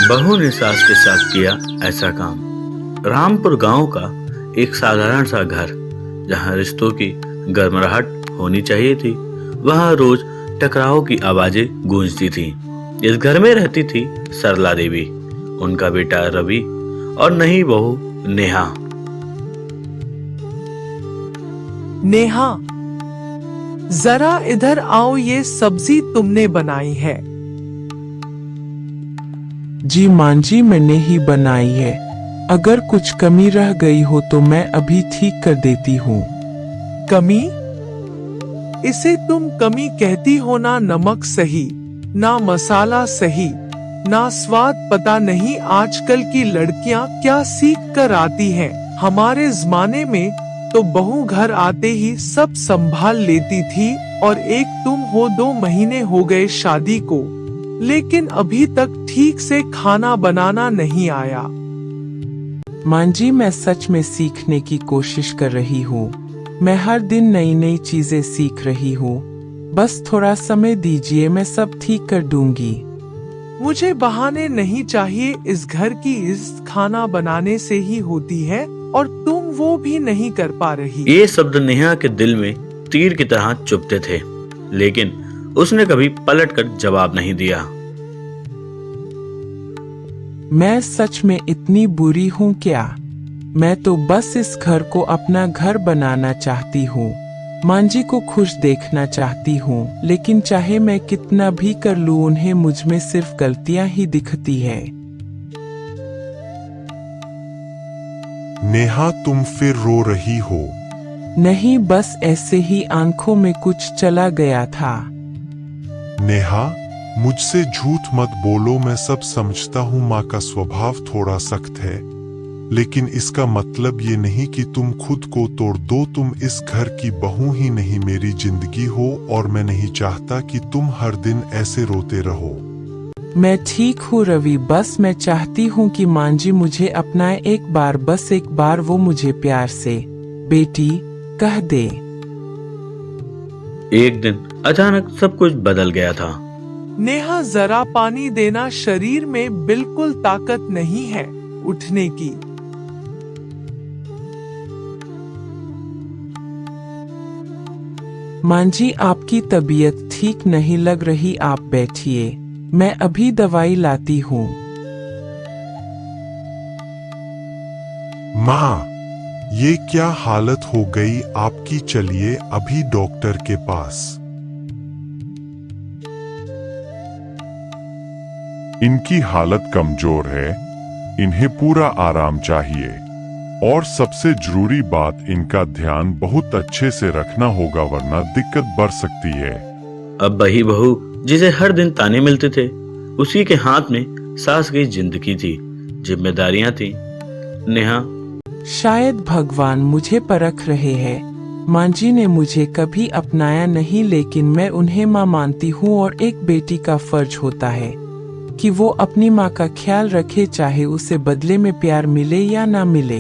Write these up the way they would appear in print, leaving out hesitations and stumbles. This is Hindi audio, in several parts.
बहू ने सास के साथ किया ऐसा काम। रामपुर गांव का एक साधारण सा घर, जहां रिश्तों की गर्मराहट होनी चाहिए थी, वहां रोज टकराव की आवाजें गूंजती थीं। इस घर में रहती थी सरला देवी, उनका बेटा रवि और नई बहू नेहा। नेहा, जरा इधर आओ, ये सब्जी तुमने बनाई है। जी मां जी, मैंने ही बनाई है। अगर कुछ कमी रह गई हो तो मैं अभी ठीक कर देती हूँ। कमी? इसे तुम कमी कहती हो ना? नमक सही, ना मसाला सही, ना स्वाद। पता नहीं आजकल की लड़कियां क्या सीख कर आती हैं। हमारे जमाने में तो बहू घर आते ही सब संभाल लेती थी, और एक तुम हो। 2 महीने हो गए शादी को, लेकिन अभी तक ठीक से खाना बनाना नहीं आया। मां जी, मैं सच में सीखने की कोशिश कर रही हूँ। मैं हर दिन नई नई चीजें सीख रही हूँ। बस थोड़ा समय दीजिए, मैं सब ठीक कर दूंगी। मुझे बहाने नहीं चाहिए। इस घर की इज्जत खाना बनाने से ही होती है, और तुम वो भी नहीं कर पा रही। ये शब्द नेहा के दिल में तीर की तरह चुभते थे, लेकिन उसने कभी पलटकर जवाब नहीं दिया। मैं सच में इतनी बुरी हूँ क्या? मैं तो बस इस घर को अपना घर बनाना चाहती हूँ। मां जी को खुश देखना चाहती हूँ, लेकिन चाहे मैं कितना भी कर लूँ, उन्हें मुझ में सिर्फ गलतियाँ ही दिखती है। नेहा, तुम फिर रो रही हो? नहीं, बस ऐसे ही आंखों में कुछ चला गया था। नेहा, मुझसे झूठ मत बोलो। मैं सब समझता हूँ, माँ का स्वभाव थोड़ा सख्त है, लेकिन इसका मतलब ये नहीं कि तुम खुद को तोड़ दो। तुम इस घर की बहू ही नहीं, मेरी जिंदगी हो, और मैं नहीं चाहता कि तुम हर दिन ऐसे रोते रहो। मैं ठीक हूँ रवि, बस मैं चाहती हूँ कि मां जी मुझे अपनाए एक बार, बस एक बार वो मुझे प्यार से बेटी कह दे। एक दिन अचानक सब कुछ बदल गया था। नेहा, जरा पानी देना। शरीर में बिल्कुल ताकत नहीं है उठने की। मां जी, आपकी तबीयत ठीक नहीं लग रही, आप बैठिए, मैं अभी दवाई लाती हूँ। माँ, ये क्या हालत हो गई आपकी? चलिए अभी डॉक्टर के पास। इनकी हालत कमजोर है, इन्हें पूरा आराम चाहिए, और सबसे जरूरी बात, इनका ध्यान बहुत अच्छे से रखना होगा, वरना दिक्कत बढ़ सकती है। अब वही बहू जिसे हर दिन ताने मिलते थे, उसी के हाथ में सास की जिंदगी थी, जिम्मेदारियां थी। नेहा, शायद भगवान मुझे परख रहे हैं। मां जी ने मुझे कभी अपनाया नहीं, लेकिन मैं उन्हें मां मानती हूँ, और एक बेटी का फर्ज होता है कि वो अपनी माँ का ख्याल रखे, चाहे उसे बदले में प्यार मिले या ना मिले।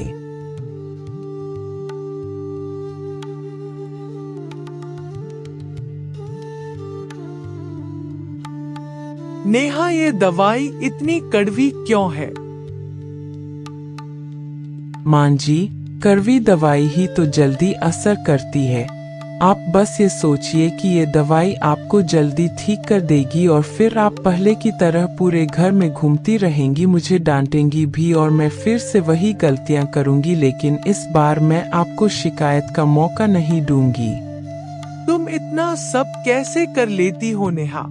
नेहा, ये दवाई इतनी कड़वी क्यों है? मां जी, कड़वी दवाई ही तो जल्दी असर करती है। आप बस ये सोचिए कि ये दवाई आपको जल्दी ठीक कर देगी, और फिर आप पहले की तरह पूरे घर में घूमती रहेंगी, मुझे डांटेंगी भी, और मैं फिर से वही गलतियां करूंगी, लेकिन इस बार मैं आपको शिकायत का मौका नहीं दूंगी। तुम इतना सब कैसे कर लेती हो नेहा?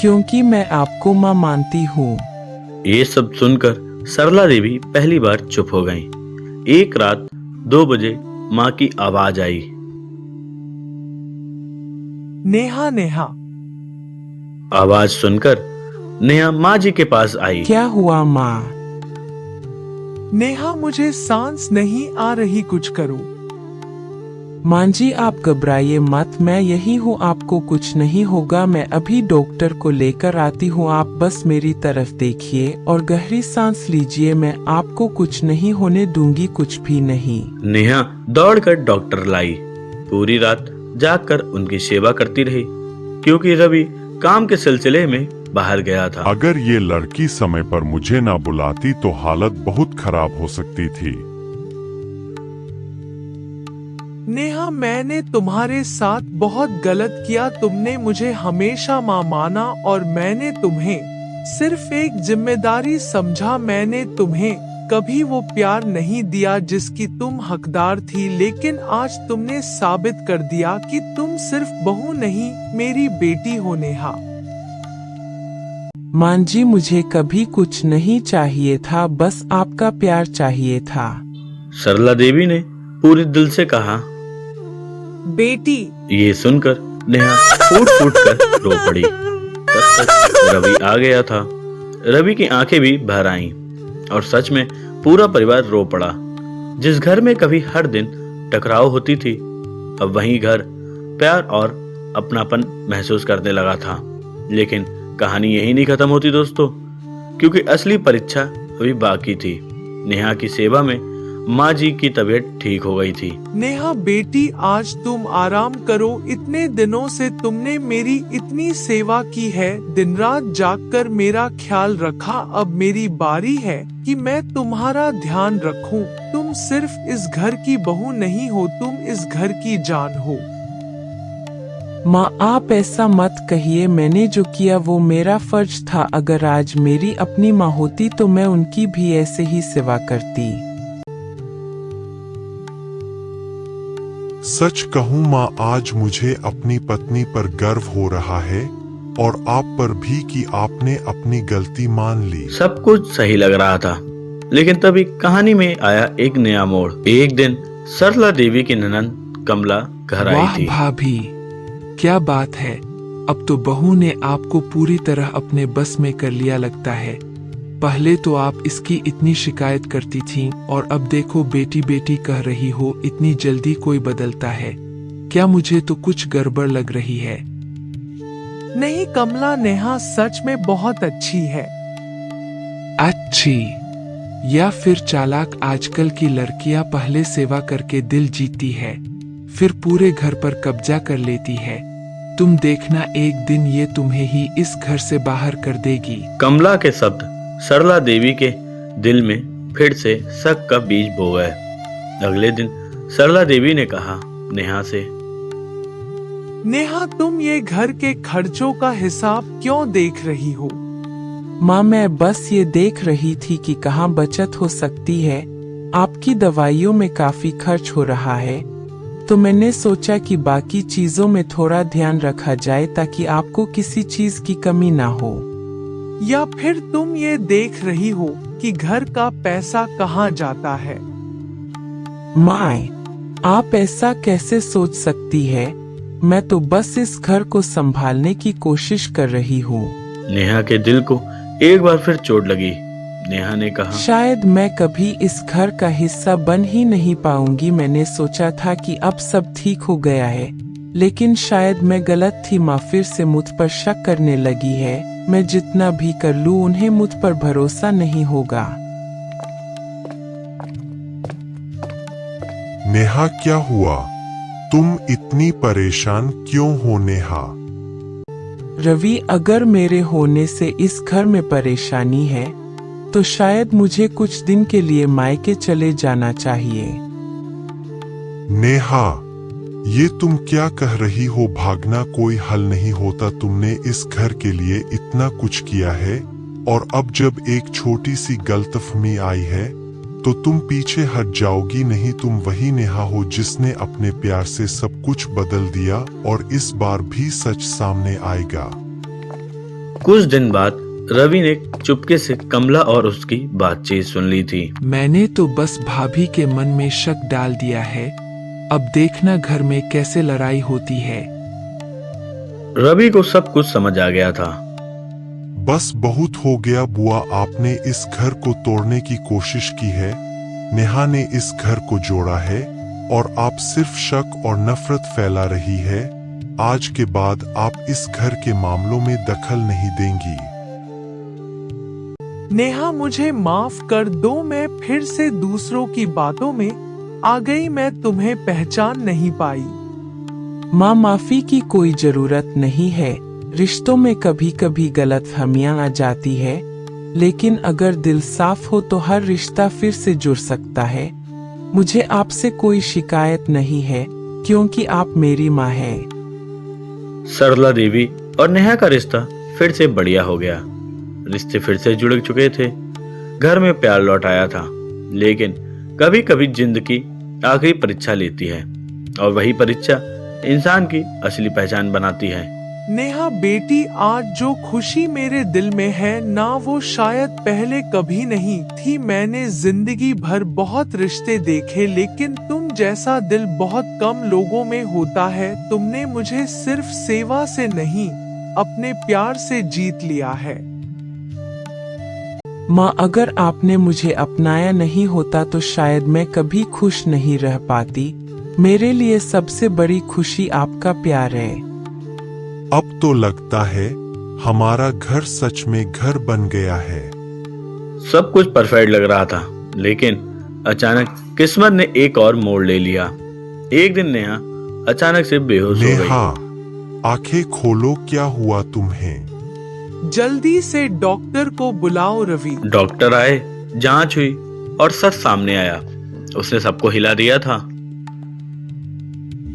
क्योंकि मैं आपको मां मानती हूँ। ये सब सुनकर सरला देवी पहली बार चुप हो गईं। एक रात 2 बजे माँ की आवाज आई। नेहा, नेहा। आवाज सुनकर नेहा माँ जी के पास आई। क्या हुआ माँ? नेहा, मुझे सांस नहीं आ रही, कुछ करो। मां जी, आप घबराइए मत, मैं यही हूँ, आपको कुछ नहीं होगा। मैं अभी डॉक्टर को लेकर आती हूँ, आप बस मेरी तरफ देखिए और गहरी सांस लीजिए, मैं आपको कुछ नहीं होने दूंगी, कुछ भी नहीं। नेहा दौड़कर डॉक्टर लाई। पूरी रात जागकर उनकी सेवा करती रही, क्योंकि रवि काम के सिलसिले में बाहर गया था। अगर ये लड़की समय पर मुझे ना बुलाती तो हालत बहुत खराब हो सकती थी। नेहा, मैंने तुम्हारे साथ बहुत गलत किया। तुमने मुझे हमेशा माँ माना और मैंने तुम्हें सिर्फ एक जिम्मेदारी समझा। मैंने तुम्हें कभी वो प्यार नहीं दिया जिसकी तुम हकदार थी, लेकिन आज तुमने साबित कर दिया कि तुम सिर्फ बहू नहीं, मेरी बेटी हो नेहा। मां जी, मुझे कभी कुछ नहीं चाहिए था, बस आपका प्यार चाहिए था। सरला देवी ने पूरे दिल से कहा। बेटी, ये सुनकर नेहा फूट फूट कर रो पड़ी। तब तक रवि आ गया था। रवि की आंखें भी भर आईं और सच में पूरा परिवार रो पड़ा। जिस घर में कभी हर दिन टकराव होती थी, अब वही घर प्यार और अपनापन महसूस करने लगा था। लेकिन कहानी यही नहीं खत्म होती दोस्तों, क्योंकि असली परीक्षा अभी बाकी थी। नेहा की सेवा में माँ जी की तबीयत ठीक हो गई थी। नेहा बेटी, आज तुम आराम करो। इतने दिनों से तुमने मेरी इतनी सेवा की है, दिन रात जागकर मेरा ख्याल रखा। अब मेरी बारी है कि मैं तुम्हारा ध्यान रखूं। तुम सिर्फ इस घर की बहू नहीं हो, तुम इस घर की जान हो। माँ, आप ऐसा मत कहिए। मैंने जो किया वो मेरा फर्ज था। अगर आज मेरी अपनी माँ होती तो मैं उनकी भी ऐसे ही सेवा करती। सच कहूँ माँ, आज मुझे अपनी पत्नी पर गर्व हो रहा है और आप पर भी कि आपने अपनी गलती मान ली। सब कुछ सही लग रहा था, लेकिन तभी कहानी में आया एक नया मोड़। एक दिन सरला देवी की ननंद कमला घर आई वाह थी। भाभी, क्या बात है। अब तो बहू ने आपको पूरी तरह अपने बस में कर लिया लगता है। पहले तो आप इसकी इतनी शिकायत करती थीं और अब देखो बेटी बेटी कह रही हो। इतनी जल्दी कोई बदलता है क्या? मुझे तो कुछ गड़बड़ लग रही है। नहीं कमला, नेहा सच में बहुत अच्छी है। अच्छी या फिर चालाक? आजकल की लड़कियां पहले सेवा करके दिल जीतती है, फिर पूरे घर पर कब्जा कर लेती है। तुम देखना, एक दिन ये तुम्हें ही इस घर से बाहर कर देगी। कमला के शब्द सरला देवी के दिल में फिर से शक का बीज बो गए। अगले दिन सरला देवी ने कहा नेहा से, नेहा, तुम ये घर के खर्चों का हिसाब क्यों देख रही हो? माँ, मैं बस ये देख रही थी कि कहाँ बचत हो सकती है। आपकी दवाइयों में काफी खर्च हो रहा है, तो मैंने सोचा कि बाकी चीजों में थोड़ा ध्यान रखा जाए ताकि आपको किसी चीज की कमी ना हो। या फिर तुम ये देख रही हो कि घर का पैसा कहाँ जाता है? माँ, आप ऐसा कैसे सोच सकती है? मैं तो बस इस घर को संभालने की कोशिश कर रही हूँ। नेहा के दिल को एक बार फिर चोट लगी। नेहा ने कहा, शायद मैं कभी इस घर का हिस्सा बन ही नहीं पाऊंगी। मैंने सोचा था कि अब सब ठीक हो गया है, लेकिन शायद मैं गलत थी। माँ फिर से मुझ पर शक करने लगी है। मैं जितना भी कर लूं, उन्हें मुझ पर भरोसा नहीं होगा। नेहा, क्या हुआ? तुम इतनी परेशान क्यों हो नेहा? रवि, अगर मेरे होने से इस घर में परेशानी है तो शायद मुझे कुछ दिन के लिए मायके चले जाना चाहिए। नेहा, ये तुम क्या कह रही हो? भागना कोई हल नहीं होता। तुमने इस घर के लिए इतना कुछ किया है और अब जब एक छोटी सी गलतफहमी आई है तो तुम पीछे हट जाओगी नहीं। तुम वही नेहा हो जिसने अपने प्यार से सब कुछ बदल दिया और इस बार भी सच सामने आएगा। कुछ दिन बाद रवि ने चुपके से कमला और उसकी बातचीत सुन ली थी। मैंने तो बस भाभी के मन में शक डाल दिया है। अब देखना घर में कैसे लड़ाई होती है। रवि को सब कुछ समझ आ गया था। बस बहुत हो गया बुआ, आपने इस घर को तोड़ने की कोशिश की है। नेहा ने इस घर को जोड़ा है और आप सिर्फ शक और नफरत फैला रही है। आज के बाद आप इस घर के मामलों में दखल नहीं देंगी। नेहा, मुझे माफ कर दो। मैं फिर से दूसरों की बातों में आ गई। मैं तुम्हें पहचान नहीं पाई। माँ, माफी की कोई जरूरत नहीं है। रिश्तों में कभी कभी गलतफहमियां आ जाती है, लेकिन अगर दिल साफ हो तो हर रिश्ता फिर से जुड़ सकता है। मुझे आपसे कोई शिकायत नहीं है, क्योंकि आप मेरी माँ हैं। सरला देवी और नेहा का रिश्ता फिर से बढ़िया हो गया। रिश्ते फिर से जुड़ चुके थे। घर में प्यार लौट आया था। लेकिन कभी कभी जिंदगी आखिरी परीक्षा लेती है, और वही परीक्षा इंसान की असली पहचान बनाती है। नेहा बेटी, आज जो खुशी मेरे दिल में है ना, वो शायद पहले कभी नहीं थी। मैंने जिंदगी भर बहुत रिश्ते देखे, लेकिन तुम जैसा दिल बहुत कम लोगों में होता है। तुमने मुझे सिर्फ सेवा से नहीं, अपने प्यार से जीत लिया है। माँ, अगर आपने मुझे अपनाया नहीं होता तो शायद मैं कभी खुश नहीं रह पाती। मेरे लिए सबसे बड़ी खुशी आपका प्यार है। अब तो लगता है हमारा घर सच में घर बन गया है। सब कुछ परफेक्ट लग रहा था, लेकिन अचानक किस्मत ने एक और मोड़ ले लिया। एक दिन नेहा अचानक से बेहोश हो गई। नेहा, आंखें खोलो, क्या हुआ तुम्हें? जल्दी से डॉक्टर को बुलाओ रवि। डॉक्टर आए, जांच हुई और सच सामने आया। उसने सबको हिला दिया था।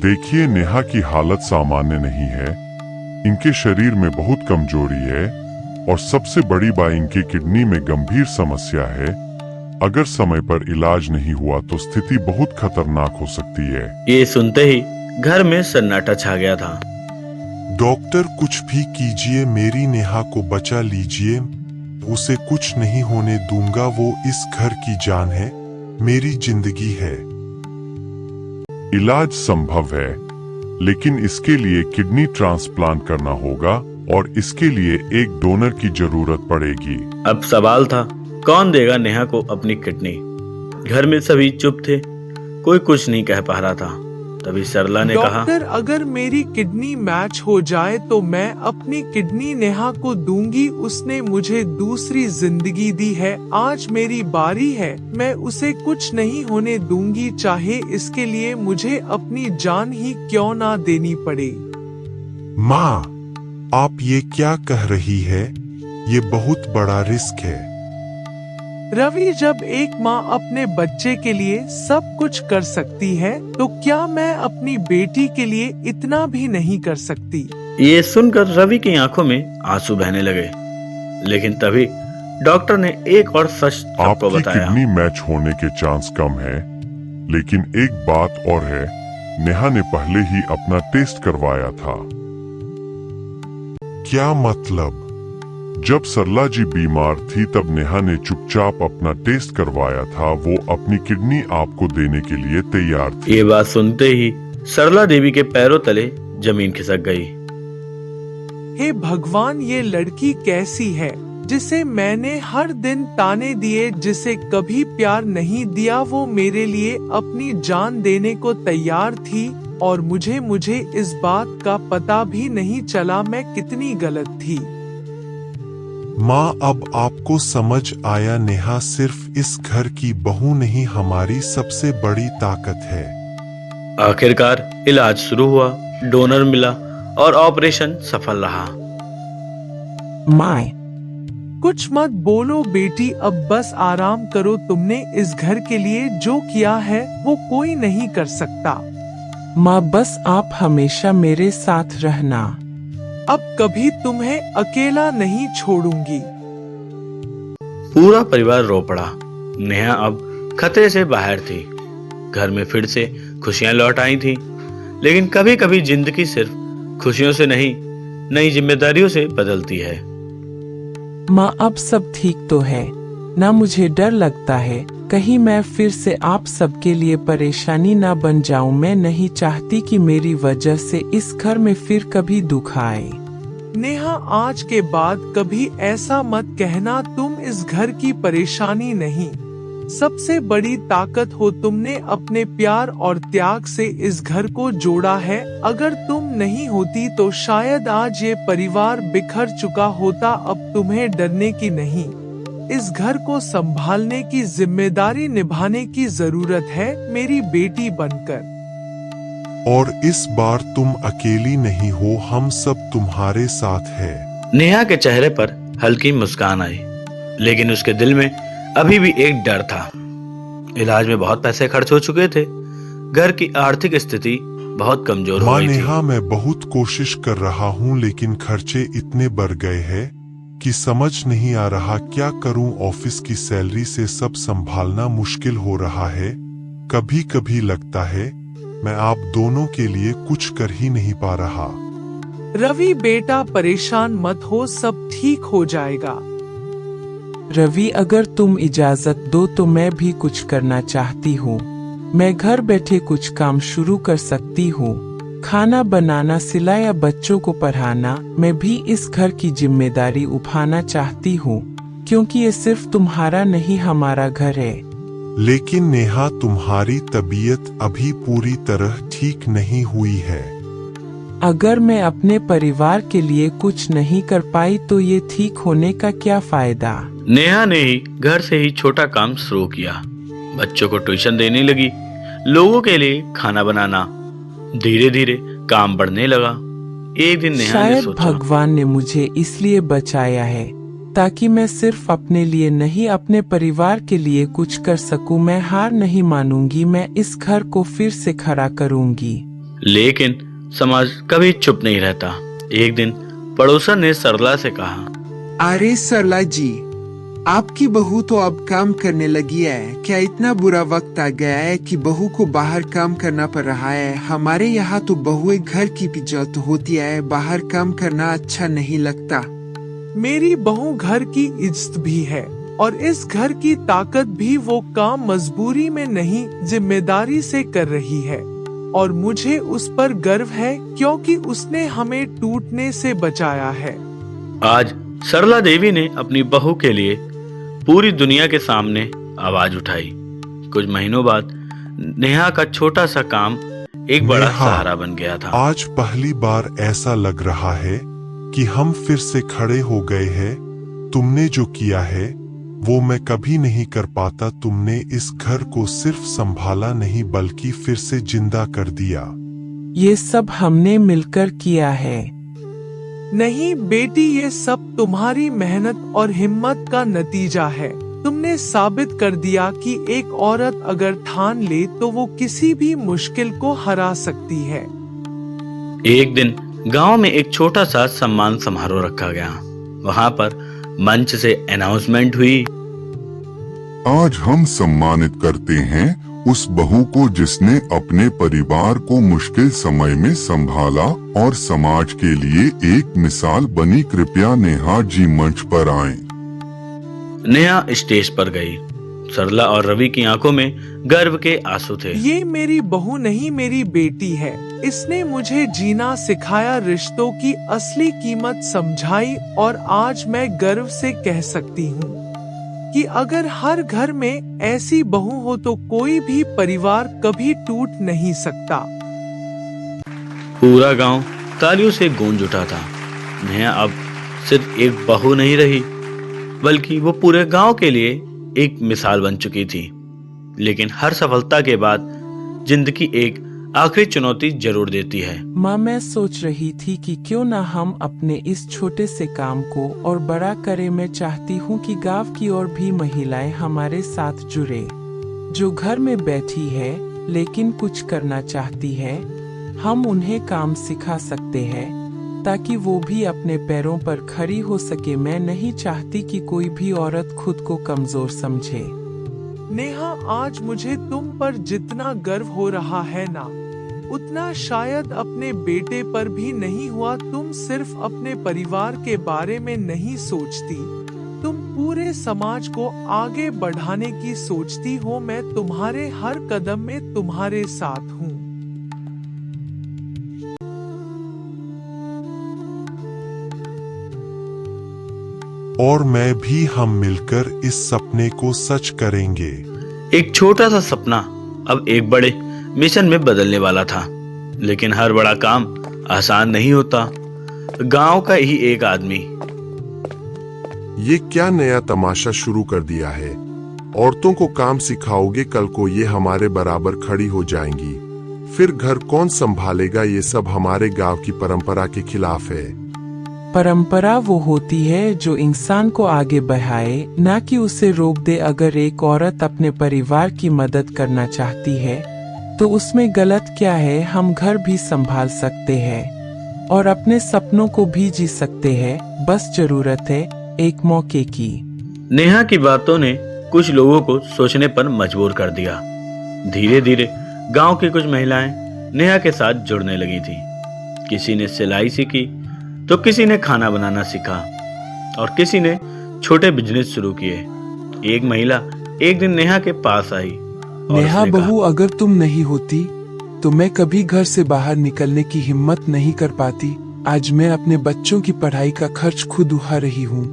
देखिए, नेहा की हालत सामान्य नहीं है। इनके शरीर में बहुत कमजोरी है और सबसे बड़ी बात, इनकी किडनी में गंभीर समस्या है। अगर समय पर इलाज नहीं हुआ तो स्थिति बहुत खतरनाक हो सकती है। ये सुनते ही घर में सन्नाटा छा गया था। डॉक्टर, कुछ भी कीजिए, मेरी नेहा को बचा लीजिए। उसे कुछ नहीं होने दूंगा। वो इस घर की जान है, मेरी जिंदगी है। इलाज संभव है, लेकिन इसके लिए किडनी ट्रांसप्लांट करना होगा और इसके लिए एक डोनर की जरूरत पड़ेगी। अब सवाल था, कौन देगा नेहा को अपनी किडनी? घर में सभी चुप थे, कोई कुछ नहीं कह पा रहा था। तभी सरला ने कहा, डॉक्टर, अगर मेरी किडनी मैच हो जाए तो मैं अपनी किडनी नेहा को दूंगी। उसने मुझे दूसरी जिंदगी दी है, आज मेरी बारी है। मैं उसे कुछ नहीं होने दूंगी, चाहे इसके लिए मुझे अपनी जान ही क्यों ना देनी पड़े। माँ, आप ये क्या कह रही है? ये बहुत बड़ा रिस्क है। रवि, जब एक माँ अपने बच्चे के लिए सब कुछ कर सकती है, तो क्या मैं अपनी बेटी के लिए इतना भी नहीं कर सकती? ये सुनकर रवि की आंखों में आंसू बहने लगे। लेकिन तभी डॉक्टर ने एक और सच सबको आपकी बताया। किडनी मैच होने के चांस कम है, लेकिन एक बात और है, नेहा ने पहले ही अपना टेस्ट करवाया था। क्या मतलब? जब सरला जी बीमार थी तब नेहा ने चुपचाप अपना टेस्ट करवाया था। वो अपनी किडनी आपको देने के लिए तैयार थी। ये बात सुनते ही सरला देवी के पैरों तले जमीन खिसक गई। हे भगवान, ये लड़की कैसी है जिसे मैंने हर दिन ताने दिए, जिसे कभी प्यार नहीं दिया। वो मेरे लिए अपनी जान देने को तैयार थी और मुझे इस बात का पता भी नहीं चला मैं कितनी गलत थी। माँ, अब आपको समझ आया, नेहा सिर्फ इस घर की बहू नहीं, हमारी सबसे बड़ी ताकत है। आखिरकार इलाज शुरू हुआ, डोनर मिला और ऑपरेशन सफल रहा। माँ, कुछ मत बोलो बेटी, अब बस आराम करो। तुमने इस घर के लिए जो किया है वो कोई नहीं कर सकता। माँ, बस आप हमेशा मेरे साथ रहना। अब कभी तुम्हें अकेला नहीं छोड़ूंगी। पूरा परिवार रो पड़ा। नेहा अब खतरे से बाहर थी। घर में फिर से खुशियां लौट आई थी। लेकिन कभी कभी जिंदगी सिर्फ खुशियों से नहीं, नई जिम्मेदारियों से बदलती है। माँ, अब सब ठीक तो है ना? मुझे डर लगता है कहीं मैं फिर से आप सबके लिए परेशानी ना बन जाऊं। मैं नहीं चाहती कि मेरी वजह से इस घर में फिर कभी दुख आए। नेहा, आज के बाद कभी ऐसा मत कहना। तुम इस घर की परेशानी नहीं, सबसे बड़ी ताकत हो। तुमने अपने प्यार और त्याग से इस घर को जोड़ा है। अगर तुम नहीं होती तो शायद आज ये परिवार बिखर चुका होता। अब तुम्हें डरने की नहीं, इस घर को संभालने की जिम्मेदारी निभाने की जरूरत है, मेरी बेटी बनकर। और इस बार तुम अकेली नहीं हो, हम सब तुम्हारे साथ हैं। नेहा के चेहरे पर हल्की मुस्कान आई, लेकिन उसके दिल में अभी भी एक डर था। इलाज में बहुत पैसे खर्च हो चुके थे, घर की आर्थिक स्थिति बहुत कमजोर हो माँ गई थी। नेहा, मैं बहुत कोशिश कर रहा हूँ, लेकिन खर्चे इतने बढ़ गए हैं कि समझ नहीं आ रहा क्या करूँ। ऑफिस की सैलरी से सब संभालना मुश्किल हो रहा है। कभी कभी लगता है मैं आप दोनों के लिए कुछ कर ही नहीं पा रहा। रवि बेटा परेशान मत हो, सब ठीक हो जाएगा। रवि, अगर तुम इजाजत दो तो मैं भी कुछ करना चाहती हूँ। मैं घर बैठे कुछ काम शुरू कर सकती हूँ। खाना बनाना, सिलाई या बच्चों को पढ़ाना। मैं भी इस घर की जिम्मेदारी उठाना चाहती हूँ, क्योंकि ये सिर्फ तुम्हारा नहीं, हमारा घर है। लेकिन नेहा, तुम्हारी तबीयत अभी पूरी तरह ठीक नहीं हुई है। अगर मैं अपने परिवार के लिए कुछ नहीं कर पाई तो ये ठीक होने का क्या फायदा। नेहा ने ही घर से ही छोटा काम शुरू किया। बच्चों को ट्यूशन देने लगी, लोगों के लिए खाना बनाना। धीरे धीरे काम बढ़ने लगा। एक दिन नेहा ने शायद सोचा, भगवान ने मुझे इसलिए बचाया है ताकि मैं सिर्फ अपने लिए नहीं, अपने परिवार के लिए कुछ कर सकूं। मैं हार नहीं मानूंगी, मैं इस घर को फिर से खड़ा करूंगी। लेकिन समाज कभी चुप नहीं रहता। एक दिन पड़ोसन ने सरला से कहा, अरे सरला जी, आपकी बहू तो अब काम करने लगी है। क्या इतना बुरा वक्त आ गया है कि बहू को बाहर काम करना पड़ रहा है? हमारे यहाँ तो बहुएं घर की इज्जत होती है, बाहर काम करना अच्छा नहीं लगता। मेरी बहू घर की इज्जत भी है, और इस घर की ताकत भी। वो काम मजबूरी में नहीं, जिम्मेदारी से कर रही है, और मुझे उस पर गर्व है, क्योंकि उसने हमें टूटने से बचाया है। आज सरला देवी ने अपनी बहू के लिए पूरी दुनिया के सामने आवाज उठाई। कुछ महीनों बाद नेहा का छोटा सा काम एक बड़ा नेहा, सहारा बन गया था। आज पहली बार ऐसा लग रहा है कि हम फिर से खड़े हो गए हैं। तुमने जो किया है वो मैं कभी नहीं कर पाता। तुमने इस घर को सिर्फ संभाला नहीं, बल्कि फिर से जिंदा कर दिया। ये सब हमने मिलकर किया है। नहीं बेटी, ये सब तुम्हारी मेहनत और हिम्मत का नतीजा है। तुमने साबित कर दिया कि एक औरत अगर ठान ले तो वो किसी भी मुश्किल को हरा सकती है। एक दिन गांव में एक छोटा सा सम्मान समारोह रखा गया। वहां पर मंच से अनाउंसमेंट हुई, आज हम सम्मानित करते हैं उस बहू को जिसने अपने परिवार को मुश्किल समय में संभाला और समाज के लिए एक मिसाल बनी। कृपया नेहा जी मंच पर आएं। नेहा स्टेज पर गई। सरला और रवि की आंखों में गर्व के आंसू थे। ये मेरी बहू नहीं, मेरी बेटी है। इसने मुझे जीना सिखाया, रिश्तों की असली कीमत समझाई, और आज मैं गर्व से कह सकती हूँ कि अगर हर घर में ऐसी बहू हो तो कोई भी परिवार कभी टूट नहीं सकता। पूरा गांव तालियों से गूंज उठा था। नेहा अब सिर्फ एक बहू नहीं रही, बल्कि वो पूरे गांव के लिए एक मिसाल बन चुकी थी। लेकिन हर सफलता के बाद जिंदगी एक आखिरी चुनौती जरूर देती है। माँ, मैं सोच रही थी कि क्यों ना हम अपने इस छोटे से काम को और बड़ा करें। मैं चाहती हूँ कि गांव की और भी महिलाएं हमारे साथ जुड़े, जो घर में बैठी है लेकिन कुछ करना चाहती है। हम उन्हें काम सिखा सकते हैं ताकि वो भी अपने पैरों पर खड़ी हो सके। मैं नहीं चाहती कि कोई भी औरत खुद को कमजोर समझे। नेहा, आज मुझे तुम पर जितना गर्व हो रहा है ना, उतना शायद अपने बेटे पर भी नहीं हुआ। तुम सिर्फ अपने परिवार के बारे में नहीं सोचती, तुम पूरे समाज को आगे बढ़ाने की सोचती हो। मैं तुम्हारे हर कदम में तुम्हारे साथ हूँ। और मैं भी, हम मिलकर इस सपने को सच करेंगे। एक छोटा सा सपना अब एक बड़े मिशन में बदलने वाला था। लेकिन हर बड़ा काम आसान नहीं होता। गांव का ही एक आदमी, ये क्या नया तमाशा शुरू कर दिया है? औरतों को काम सिखाओगे, कल को ये हमारे बराबर खड़ी हो जाएंगी, फिर घर कौन संभालेगा? ये सब हमारे गांव की परंपरा के खिलाफ है। परंपरा वो होती है जो इंसान को आगे बढ़ाए, ना कि उसे रोक दे। अगर एक औरत अपने परिवार की मदद करना चाहती है तो उसमें गलत क्या है? हम घर भी संभाल सकते हैं और अपने सपनों को भी जी सकते हैं, बस जरूरत है एक मौके की। नेहा की बातों ने कुछ लोगों को सोचने पर मजबूर कर दिया। धीरे धीरे गांव की कुछ महिलाएं नेहा के साथ जुड़ने लगी थी। किसी ने सिलाई सीखी तो किसी ने खाना बनाना सीखा और किसी ने छोटे बिजनेस शुरू किए। एक महिला एक दिन नेहा के पास आई और नेहा उसने कहा, बहू, अगर तुम नहीं होती तो मैं कभी घर से बाहर निकलने की हिम्मत नहीं कर पाती। आज मैं अपने बच्चों की पढ़ाई का खर्च खुद उठा रही हूँ।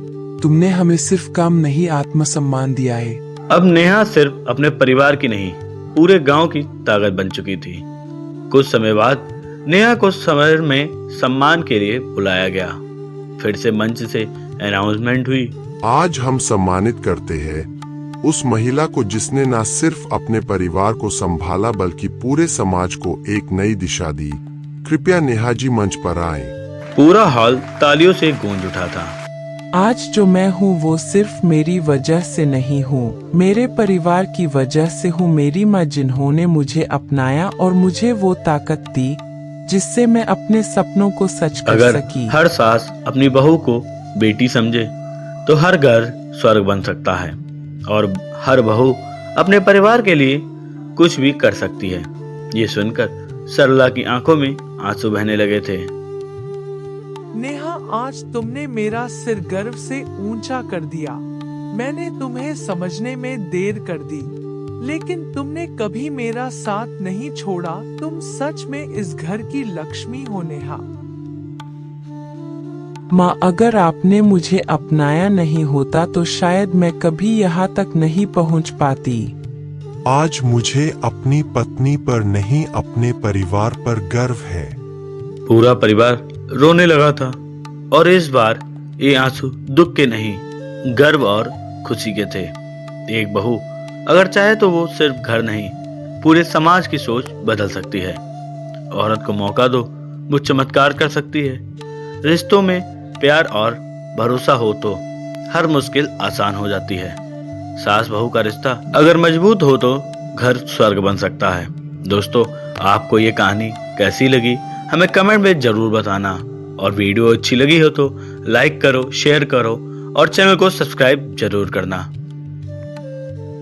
तुमने हमें सिर्फ काम नहीं, आत्मसम्मान दिया है। अब नेहा सिर्फ अपने परिवार की नहीं, पूरे गांव की ताकत बन चुकी थी। कुछ समय बाद नेहा को शहर में सम्मान के लिए बुलाया गया। फिर से मंच से अनाउंसमेंट हुई। आज हम सम्मानित करते हैं उस महिला को जिसने न सिर्फ अपने परिवार को संभाला बल्कि पूरे समाज को एक नई दिशा दी। कृपया नेहा जी मंच पर आए। पूरा हॉल तालियों से गूंज उठा था। आज जो मैं हूँ वो सिर्फ मेरी वजह से नहीं हूँ, मेरे परिवार की वजह से हूँ। मेरी माँ जिन्होंने मुझे अपनाया और मुझे वो ताकत दी जिससे मैं अपने सपनों को सच कर अगर सकी। हर सास अपनी बहू को बेटी समझे तो हर घर स्वर्ग बन सकता है और हर बहू अपने परिवार के लिए कुछ भी कर सकती है। ये सुनकर सरला की आंखों में आंसू बहने लगे थे। नेहा, आज तुमने मेरा सिर गर्व से ऊंचा कर दिया। मैंने तुम्हें समझने में देर कर दी, लेकिन तुमने कभी मेरा साथ नहीं छोड़ा। तुम सच में इस घर की लक्ष्मी हो नेहा। माँ, अगर आपने मुझे अपनाया नहीं होता तो शायद मैं कभी यहाँ तक नहीं पहुँच पाती। आज मुझे अपनी पत्नी पर नहीं, अपने परिवार पर गर्व है। पूरा परिवार रोने लगा था और इस बार ये आंसू दुख के नहीं, गर्व और खुशी के थे। एक बहू अगर चाहे तो वो सिर्फ घर नहीं, पूरे समाज की सोच बदल सकती है। औरत को मौका दो, वो चमत्कार कर सकती है। रिश्तों में प्यार और भरोसा हो तो हर मुश्किल आसान हो जाती है। सास बहू का रिश्ता अगर मजबूत हो तो घर स्वर्ग बन सकता है। दोस्तों, आपको ये कहानी कैसी लगी हमें कमेंट में जरूर बताना और वीडियो अच्छी लगी हो तो लाइक करो, शेयर करो और चैनल को सब्सक्राइब जरूर करना।